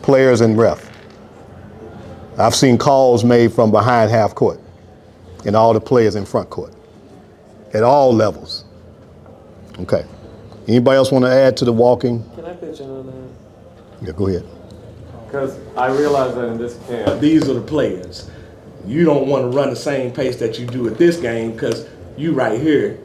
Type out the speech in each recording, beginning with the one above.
players and ref. I've seen calls made from behind half court and all the players in front court at all levels. Okay. Anybody else want to add to the walking? Can I pitch in on that? Yeah, go ahead. Because I realize that in this camp, these are the players. You don't want to run the same pace that you do at this game because you right here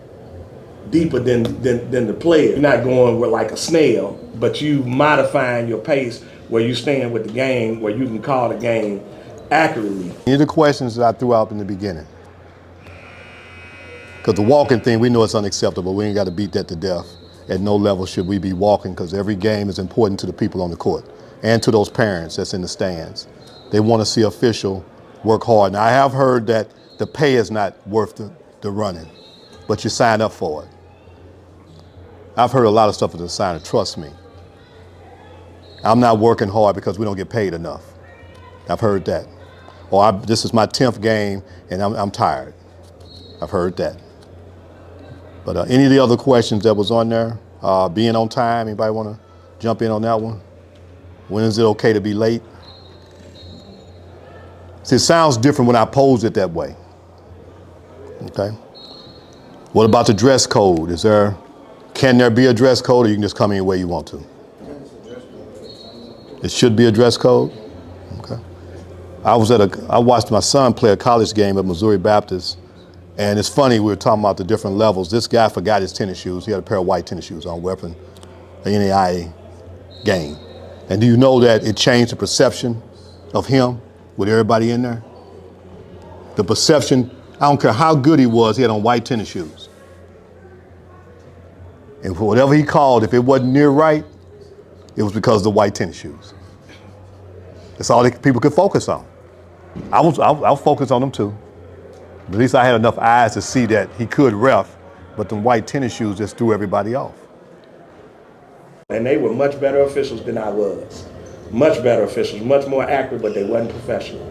deeper than the player. You're not going with like a snail, but you modifying your pace where you stand with the game, where you can call the game accurately. Any of the questions that I threw out in the beginning. Because the walking thing, we know it's unacceptable. We ain't got to beat that to death. At no level should we be walking because every game is important to the people on the court and to those parents that's in the stands. They want to see official work hard. Now, I have heard that the pay is not worth the running, but you sign up for it. I've heard a lot of stuff as a signer, trust me. I'm not working hard because we don't get paid enough. I've heard that. Or this is my 10th game and I'm tired. I've heard that. But any of the other questions that was on there, being on time, anybody want to jump in on that one? When is it okay to be late? See, it sounds different when I pose it that way. Okay. What about the dress code? Can there be a dress code or you can just come any way you want to? It should be a dress code? Okay. I watched my son play a college game at Missouri Baptist. And it's funny, we were talking about the different levels. This guy forgot his tennis shoes. He had a pair of white tennis shoes on, weapon, the NAIA game. And do you know that it changed the perception of him with everybody in there? The perception, I don't care how good he was, he had on white tennis shoes. And for whatever he called, if it wasn't near right, it was because of the white tennis shoes. That's all people could focus on. I'll focus on them too. But at least I had enough eyes to see that he could ref, but them white tennis shoes just threw everybody off. And they were much better officials than I was. Much better officials, much more accurate, but they wasn't professional.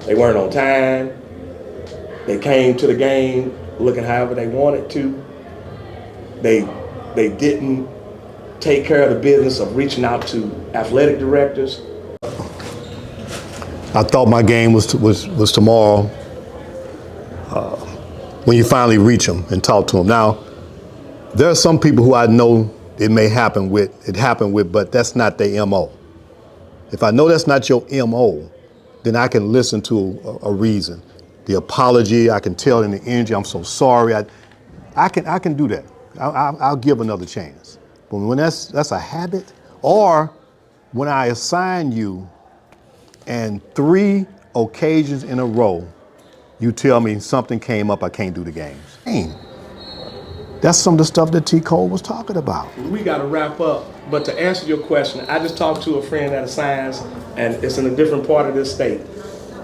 They weren't on time. They came to the game looking however they wanted to. They didn't take care of the business of reaching out to athletic directors. I thought my game was tomorrow. When you finally reach them and talk to them. Now, there are some people who I know it happened with, but that's not their MO. If I know that's not your MO, then I can listen to a reason. The apology, I can tell in the energy, I'm so sorry. I can do that. I'll give another chance. But when that's a habit, or when I assign you and 3 occasions in a row, you tell me something came up, I can't do the games. That's some of the stuff that T. Cole was talking about. We got to wrap up, but to answer your question, I just talked to a friend at Assignors, and it's in a different part of this state.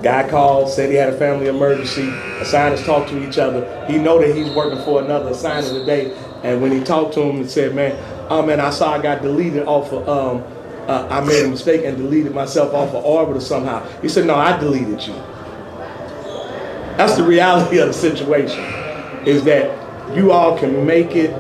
Guy called, said he had a family emergency. Assignors talked to each other. He know that he's working for another assigner today, and when he talked to him and said, man, I saw I got deleted off of, I made a mistake and deleted myself off of Orbiter somehow. He said, no, I deleted you. That's the reality of the situation, is that you all can make it.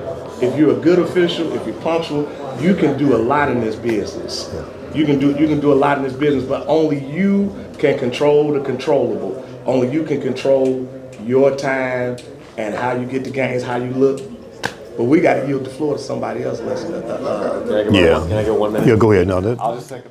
If you're a good official, if you're punctual, you can do a lot in this business. You can do a lot in this business, but only you can control the controllable. Only you can control your time and how you get the games, how you look. But we got to yield the floor to somebody else. Can I get 1 minute? Yeah, go ahead. No, I'll just take